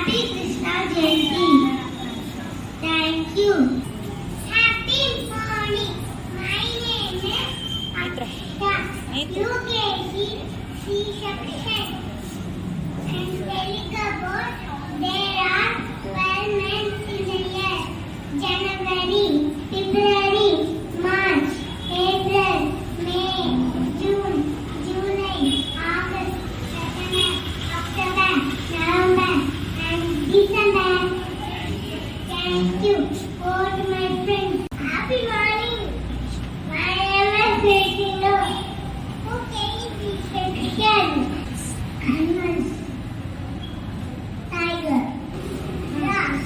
Happy Krishna Jayanti. Thank you. Happy morning. My name is Aksha. UKG C section. And telling about there are 12 months in a year. January, February, March, April, May, June, July, August, September, October, November, and December. Thank you all to my friends. Happy morning. My name is Rachel. Okay, this section. Animals. Tiger. Grass.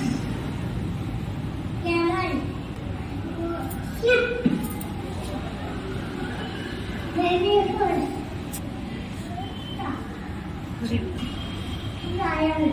Camel. Sheep. Baby horse. Lion.